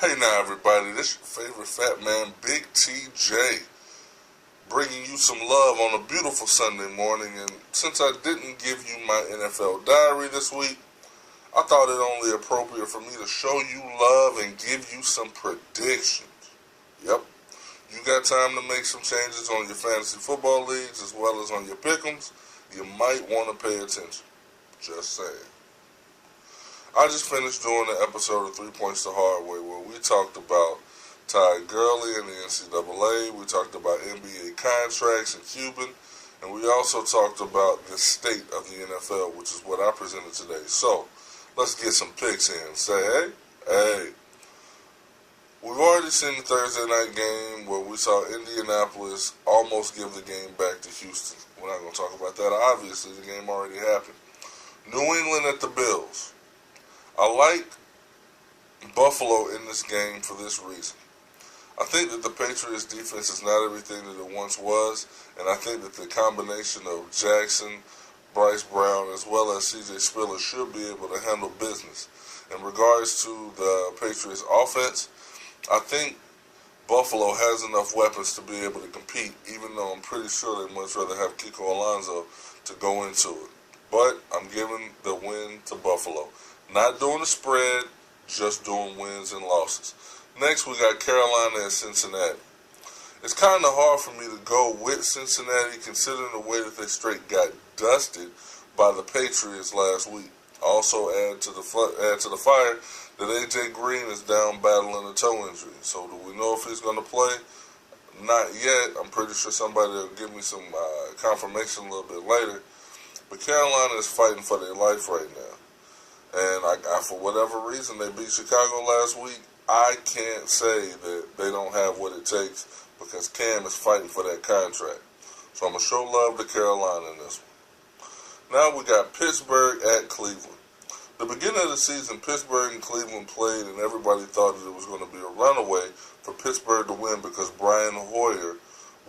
Hey now everybody, this your favorite fat man, Big TJ, bringing you some love on a beautiful Sunday morning. And since I didn't give you my NFL diary this week, I thought it only appropriate for me to show you love and give you some predictions. Yep, you got time to make some changes on your fantasy football leagues as well as on your pick'ems. You might want to pay attention. Just saying. I just finished doing an episode of 3 Points the Hard Way where we talked about Ty Gurley and the NCAA, we talked about NBA contracts and Cuban, and we also talked about the state of the NFL, which is what I presented today. So, let's get some picks in. Say, hey. We've already seen the Thursday night game where we saw Indianapolis almost give the game back to Houston. We're not going to talk about that. Obviously, the game already happened. New England at the Bills. I like Buffalo in this game for this reason. I think that the Patriots defense is not everything that it once was, and I think that the combination of Jackson, Bryce Brown, as well as C.J. Spiller should be able to handle business. In regards to the Patriots offense, I think Buffalo has enough weapons to be able to compete, even though I'm pretty sure they'd much rather have Kiko Alonso to go into it. But I'm giving the win to Buffalo. Not doing the spread, just doing wins and losses. Next, we got Carolina and Cincinnati. It's kind of hard for me to go with Cincinnati considering the way that they straight got dusted by the Patriots last week. Also add to the fire that A.J. Green is down battling a toe injury. So do we know if he's going to play? Not yet. I'm pretty sure somebody will give me some confirmation a little bit later. But Carolina is fighting for their life right now. And for whatever reason, they beat Chicago last week. I can't say that they don't have what it takes because Cam is fighting for that contract. So I'm going to show love to Carolina in this one. Now we got Pittsburgh at Cleveland. The beginning of the season, Pittsburgh and Cleveland played, and everybody thought that it was going to be a runaway for Pittsburgh to win because Brian Hoyer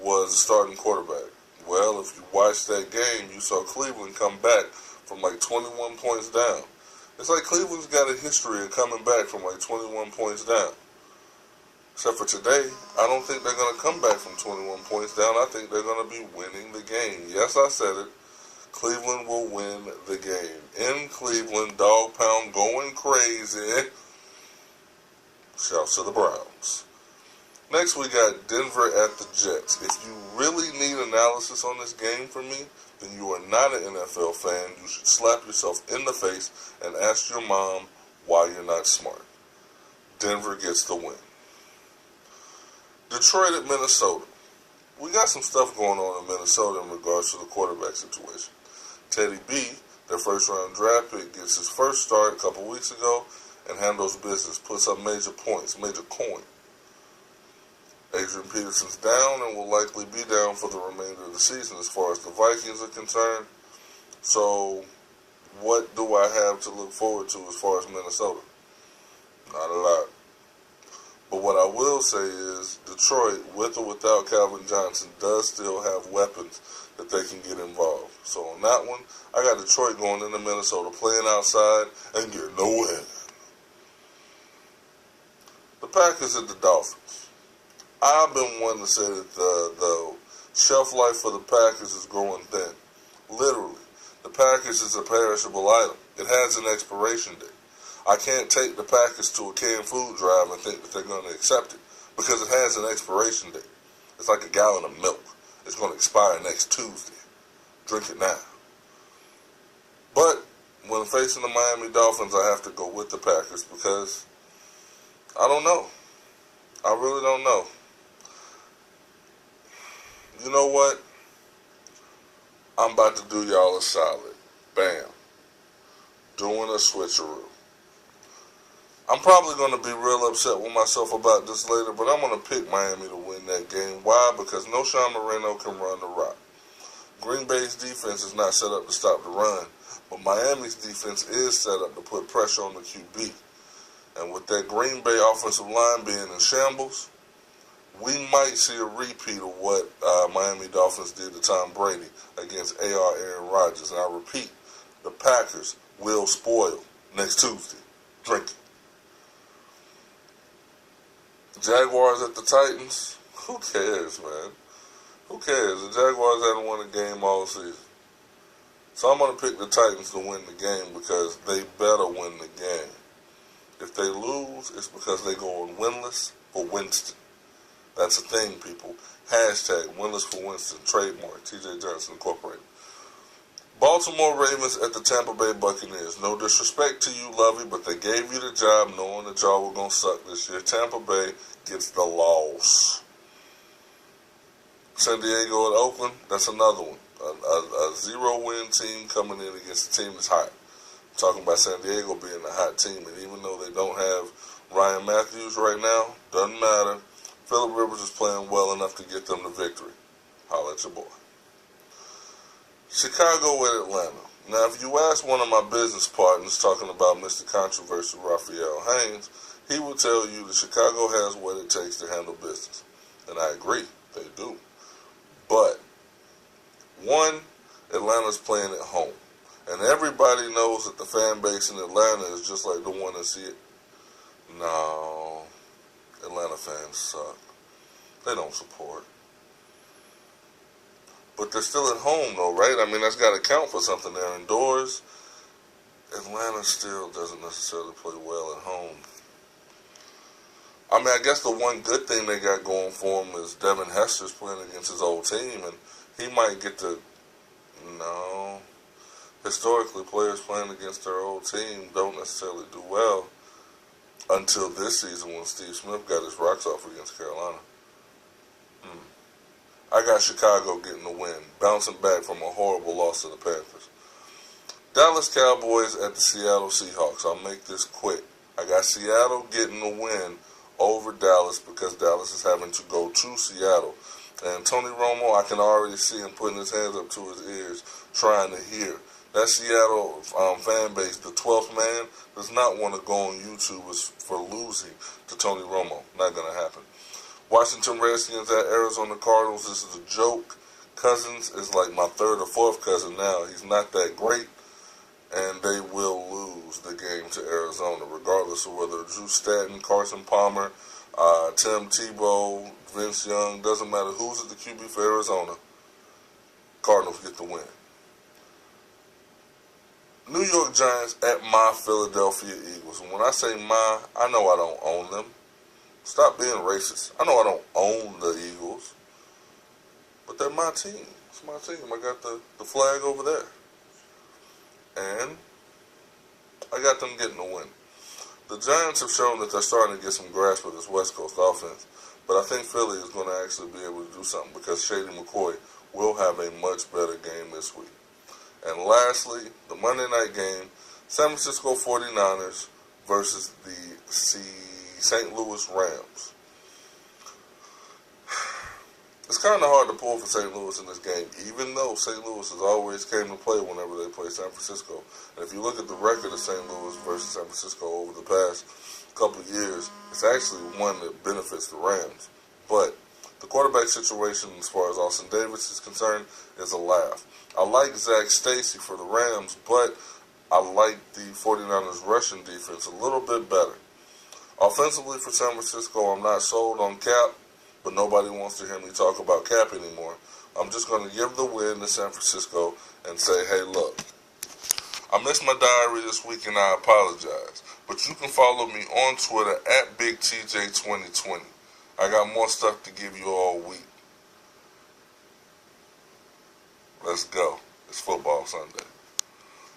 was the starting quarterback. Well, if you watched that game, you saw Cleveland come back from like 21 points down. It's like Cleveland's got a history of coming back from like 21 points down. Except for today, I don't think they're going to come back from 21 points down. I think they're going to be winning the game. Yes, I said it. Cleveland will win the game. In Cleveland, dog pound going crazy. Shouts to the Browns. Next, we got Denver at the Jets. If you really need analysis on this game for me, then you are not an NFL fan. You should slap yourself in the face and ask your mom why you're not smart. Denver gets the win. Detroit at Minnesota. We got some stuff going on in Minnesota in regards to the quarterback situation. Teddy B, their first-round draft pick, gets his first start a couple weeks ago and handles business, puts up major points, major coin. Adrian Peterson's down and will likely be down for the remainder of the season as far as the Vikings are concerned. So, what do I have to look forward to as far as Minnesota? Not a lot. But what I will say is Detroit, with or without Calvin Johnson, does still have weapons that they can get involved. So on that one, I got Detroit going into Minnesota, playing outside and getting the win. The Packers at the Dolphins. I've been one to say that the shelf life for the Packers is growing thin. Literally. The Packers is a perishable item. It has an expiration date. I can't take the Packers to a canned food drive and think that they're going to accept it because it has an expiration date. It's like a gallon of milk. It's going to expire next Tuesday. Drink it now. But when facing the Miami Dolphins, I have to go with the Packers because I don't know. I really don't know. You know what? I'm about to do y'all a solid. Bam. Doing a switcheroo. I'm probably going to be real upset with myself about this later, but I'm going to pick Miami to win that game. Why? Because no Sean Moreno can run the rock. Green Bay's defense is not set up to stop the run, but Miami's defense is set up to put pressure on the QB. And with that Green Bay offensive line being in shambles, we might see a repeat of what Miami Dolphins did to Tom Brady against Aaron Rodgers. And I repeat, the Packers will spoil next Tuesday. Drink it. Jaguars at the Titans. Who cares, man? Who cares? The Jaguars haven't won a game all season. So I'm going to pick the Titans to win the game because they better win the game. If they lose, it's because they go on winless for Winston. That's a thing, people. Hashtag winless for Winston. Trademark. TJ Johnson Incorporated. Baltimore Ravens at the Tampa Bay Buccaneers. No disrespect to you, Lovey, but they gave you the job knowing that y'all were going to suck this year. Tampa Bay gets the loss. San Diego at Oakland, that's another one. A zero-win team coming in against a team that's hot. I'm talking about San Diego being a hot team, and even though they don't have Ryan Matthews right now, doesn't matter. Phillip Rivers is playing well enough to get them the victory. Holla at your boy. Chicago at Atlanta. Now, if you ask one of my business partners talking about Mr. Controversial Raphael Haynes, he will tell you that Chicago has what it takes to handle business. And I agree, they do. But, one, Atlanta's playing at home. And everybody knows that the fan base in Atlanta is just like the one that see it. No, Atlanta fans suck. They don't support. But they're still at home, though, right? I mean, that's got to count for something. They're indoors. Atlanta still doesn't necessarily play well at home. I mean, I guess the one good thing they got going for him is Devin Hester's playing against his old team, and he might get to... No. Historically, players playing against their old team don't necessarily do well until this season when Steve Smith got his rocks off against Carolina. I got Chicago getting the win, bouncing back from a horrible loss to the Panthers. Dallas Cowboys at the Seattle Seahawks. I'll make this quick. I got Seattle getting the win over Dallas because Dallas is having to go to Seattle. And Tony Romo, I can already see him putting his hands up to his ears, trying to hear. That Seattle fan base, the 12th man, does not want to go on YouTube for losing to Tony Romo. Not going to happen. Washington Redskins at Arizona Cardinals. This is a joke. Cousins is like my third or fourth cousin now. He's not that great. And they will lose the game to Arizona, regardless of whether Drew Stanton, Carson Palmer, Tim Tebow, Vince Young. Doesn't matter who's at the QB for Arizona. Cardinals get the win. New York Giants at my Philadelphia Eagles. And when I say my, I know I don't own them. Stop being racist. I know I don't own the Eagles, but they're my team. It's my team. I got the flag over there. And I got them getting a win. The Giants have shown that they're starting to get some grasp of this West Coast offense, but I think Philly is going to actually be able to do something because Shady McCoy will have a much better game this week. And lastly, the Monday night game, San Francisco 49ers versus the St. Louis Rams. It's kind of hard to pull for St. Louis in this game, even though St. Louis has always came to play whenever they play San Francisco. And if you look at the record of St. Louis versus San Francisco over the past couple of years, it's actually one that benefits the Rams. But the quarterback situation, as far as Austin Davis is concerned, is a laugh. I like Zach Stacy for the Rams, but I like the 49ers rushing defense a little bit better. Offensively for San Francisco, I'm not sold on Cap, but nobody wants to hear me talk about Cap anymore. I'm just going to give the win to San Francisco and say, hey, look, I missed my diary this week and I apologize. But you can follow me on Twitter at BigTJ2020. I got more stuff to give you all week. Let's go. It's football Sunday.